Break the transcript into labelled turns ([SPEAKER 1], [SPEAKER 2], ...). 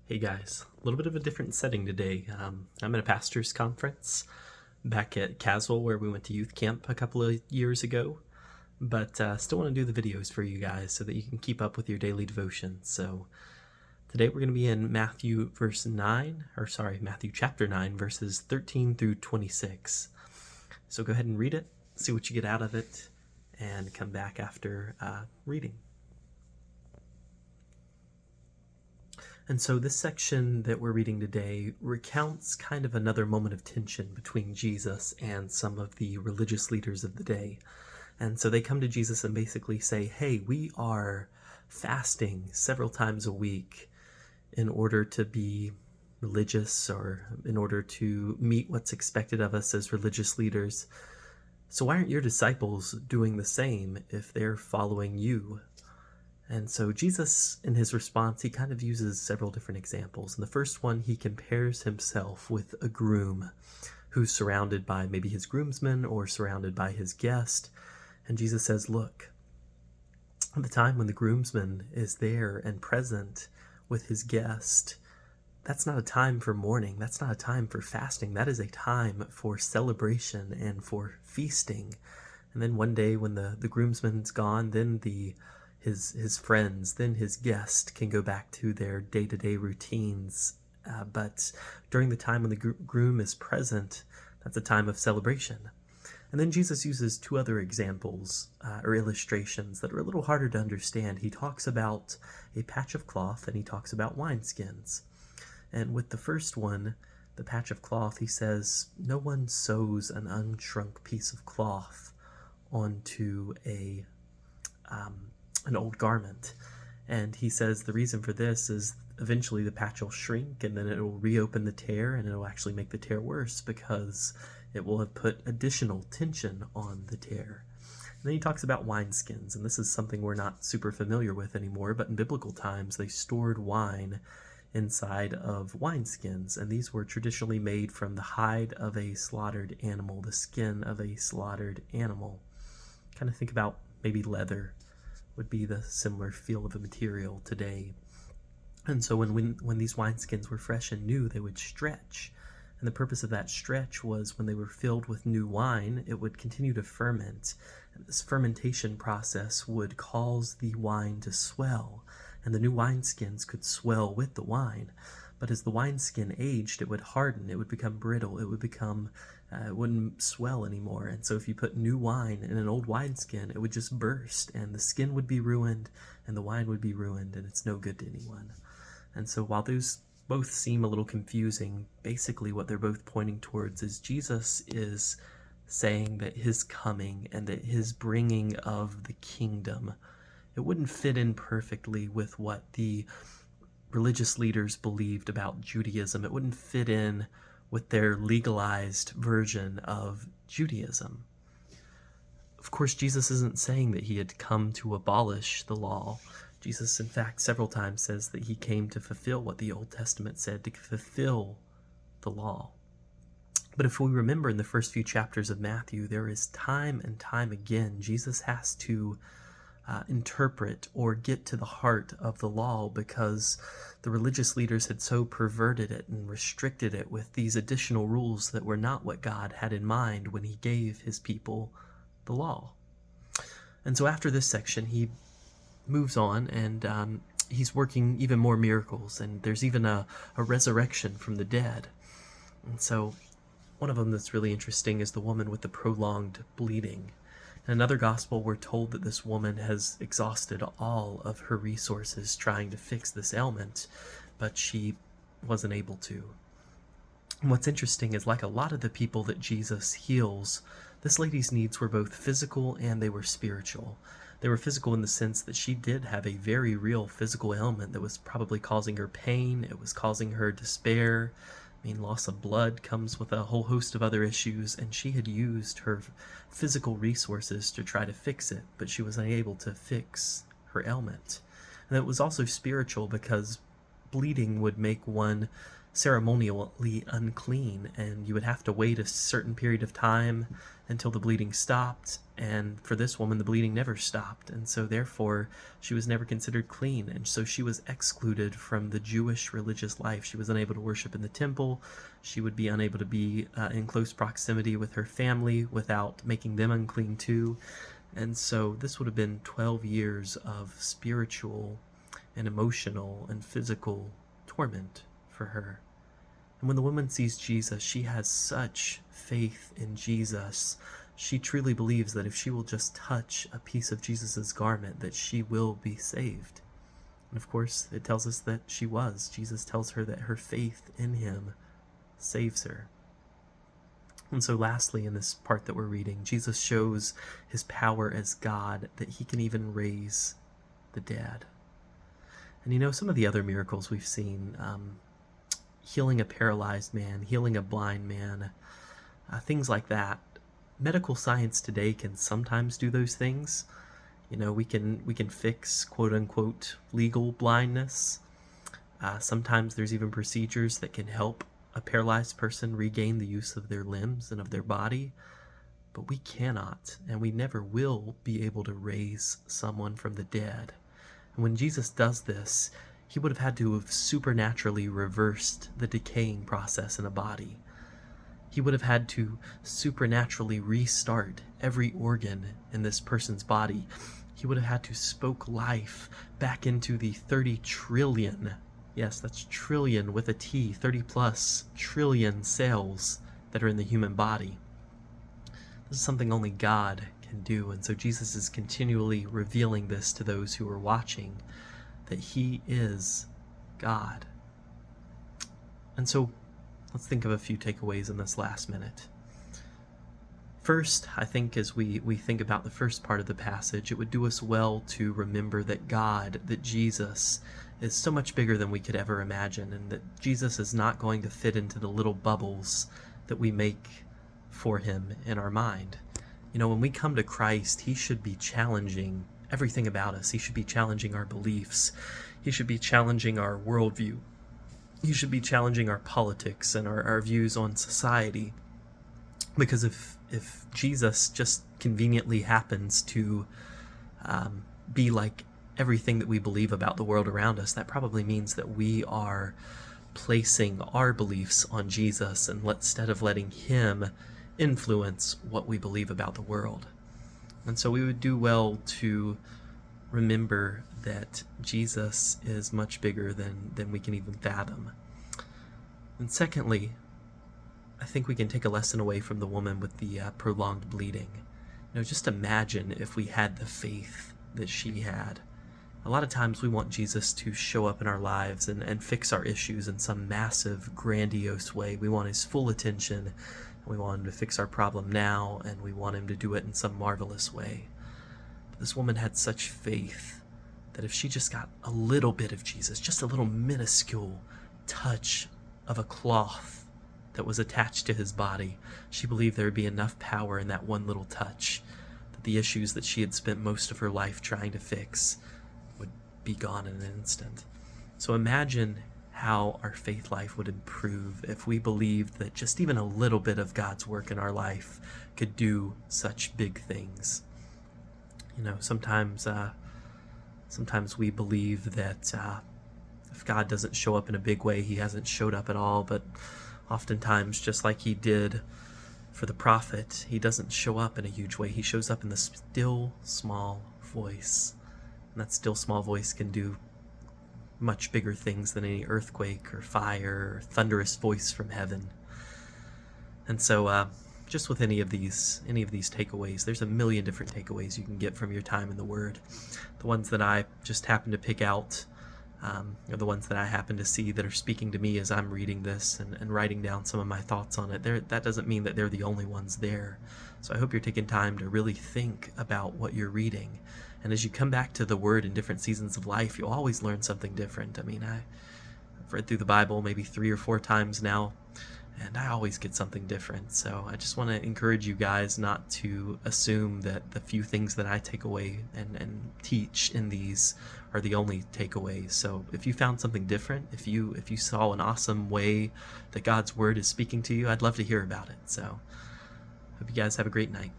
[SPEAKER 1] Hey guys, a little bit of a different setting today. I'm at a pastor's conference back at Caswell where we went to youth camp a couple of years ago, but still want to do the videos for you guys so that you can keep up with your daily devotions. So today we're going to be in Matthew chapter 9, verses 13 through 26. So go ahead and read it, see what you get out of it, and come back after reading. And so this section that we're reading today recounts kind of another moment of tension between Jesus and some of the religious leaders of the day. And so they come to Jesus and basically say, hey, we are fasting several times a week in order to be religious or in order to meet what's expected of us as religious leaders. So why aren't your disciples doing the same if they're following you? And so Jesus, in his response, he kind of uses several different examples. In the first one, he compares himself with a groom who's surrounded by maybe his groomsmen or surrounded by his guest. And Jesus says, look, at the time when the groomsman is there and present with his guest, that's not a time for mourning. That's not a time for fasting. That is a time for celebration and for feasting. And then one day when the groomsman's gone, then his friends, then his guest can go back to their day-to-day routines. But during the time when the groom is present, that's a time of celebration. And then Jesus uses two other examples or illustrations that are a little harder to understand. He talks about a patch of cloth and he talks about wineskins. And with the first one, the patch of cloth, he says, no one sews an unshrunk piece of cloth onto an old garment. And he says the reason for this is eventually the patch will shrink and then it will reopen the tear and it will actually make the tear worse because it will have put additional tension on the tear. And then he talks about wineskins, and this is something we're not super familiar with anymore, but in biblical times they stored wine inside of wineskins, and these were traditionally made from the hide of a slaughtered animal, the skin of a slaughtered animal. Kind of think about maybe leather would be the similar feel of a material today. And so when these wineskins were fresh and new, they would stretch. And the purpose of that stretch was when they were filled with new wine, it would continue to ferment. And this fermentation process would cause the wine to swell. And the new wineskins could swell with the wine. But as the wineskin aged, it would harden, it would become brittle, it wouldn't swell anymore. And so if you put new wine in an old wineskin, it would just burst, and the skin would be ruined, and the wine would be ruined, and it's no good to anyone. And so while those both seem a little confusing, basically what they're both pointing towards is Jesus is saying that his coming and that his bringing of the kingdom, it wouldn't fit in perfectly with what the religious leaders believed about Judaism. It wouldn't fit in with their legalized version of Judaism. Of course, Jesus isn't saying that he had come to abolish the law. Jesus, in fact, several times says that he came to fulfill what the Old Testament said, to fulfill the law. But if we remember in the first few chapters of Matthew, there is time and time again, Jesus has to interpret or get to the heart of the law because the religious leaders had so perverted it and restricted it with these additional rules that were not what God had in mind when he gave his people the law. And so after this section, he moves on and he's working even more miracles, and there's even a resurrection from the dead. And so one of them that's really interesting is the woman with the prolonged bleeding. In another gospel, we're told that this woman has exhausted all of her resources trying to fix this ailment, but she wasn't able to. And what's interesting is, like a lot of the people that Jesus heals, this lady's needs were both physical and they were spiritual. They were physical in the sense that she did have a very real physical ailment that was probably causing her pain, it was causing her despair. Loss of blood comes with a whole host of other issues, and she had used her physical resources to try to fix it, but she was unable to fix her ailment. And it was also spiritual because bleeding would make one ceremonially unclean, and you would have to wait a certain period of time until the bleeding stopped. And for this woman, the bleeding never stopped, and so therefore she was never considered clean, and so she was excluded from the Jewish religious life. She was unable to worship in the temple. She would be unable to be in close proximity with her family without making them unclean too. And so this would have been 12 years of spiritual and emotional and physical torment for her. And when the woman sees Jesus, she has such faith in Jesus. She truly believes that if she will just touch a piece of Jesus's garment, that she will be saved. And of course, it tells us that she was. Jesus tells her that her faith in him saves her. And so lastly, in this part that we're reading, Jesus shows his power as God, that he can even raise the dead. And some of the other miracles we've seen, healing a paralyzed man, healing a blind man, things like that. Medical science today can sometimes do those things. We can fix quote unquote legal blindness. Sometimes there's even procedures that can help a paralyzed person regain the use of their limbs and of their body. But we cannot, and we never will be able to raise someone from the dead. And when Jesus does this, he would have had to have supernaturally reversed the decaying process in a body. He would have had to supernaturally restart every organ in this person's body. He would have had to spoke life back into the 30 trillion, yes, that's trillion with a T, 30 plus trillion cells that are in the human body. This is something only God can do, and so Jesus is continually revealing this to those who are watching, that he is God. And so let's think of a few takeaways in this last minute. First, I think as we think about the first part of the passage, it would do us well to remember that God, that Jesus, is so much bigger than we could ever imagine, and that Jesus is not going to fit into the little bubbles that we make for him in our mind. When we come to Christ, he should be challenging everything about us. He should be challenging our beliefs. He should be challenging our worldview. He should be challenging our politics and our views on society. Because if Jesus just conveniently happens to be like everything that we believe about the world around us, that probably means that we are placing our beliefs on Jesus instead of letting him influence what we believe about the world. And so we would do well to remember that Jesus is much bigger than we can even fathom. And secondly, I think we can take a lesson away from the woman with the prolonged bleeding. Just imagine if we had the faith that she had. A lot of times we want Jesus to show up in our lives and fix our issues in some massive, grandiose way. We want his full attention. We want him to fix our problem now, and we want him to do it in some marvelous way. But this woman had such faith that if she just got a little bit of Jesus, just a little minuscule touch of a cloth that was attached to his body, she believed there would be enough power in that one little touch that the issues that she had spent most of her life trying to fix would be gone in an instant. So imagine how our faith life would improve if we believed that just even a little bit of God's work in our life could do such big things. Sometimes we believe that if God doesn't show up in a big way, he hasn't showed up at all, but oftentimes, just like he did for the prophet, he doesn't show up in a huge way. He shows up in the still small voice, and that still small voice can do much bigger things than any earthquake or fire or thunderous voice from heaven. And so just with any of these takeaways, there's a million different takeaways you can get from your time in the Word. The ones that I just happen to pick out are the ones that I happen to see that are speaking to me as I'm reading this and writing down some of my thoughts on it. That doesn't mean that they're the only ones there. So I hope you're taking time to really think about what you're reading. And as you come back to the Word in different seasons of life, you'll always learn something different. I've read through the Bible maybe 3 or 4 times now, and I always get something different. So I just want to encourage you guys not to assume that the few things that I take away and teach in these are the only takeaways. So if you found something different, if you saw an awesome way that God's word is speaking to you, I'd love to hear about it. So hope you guys have a great night.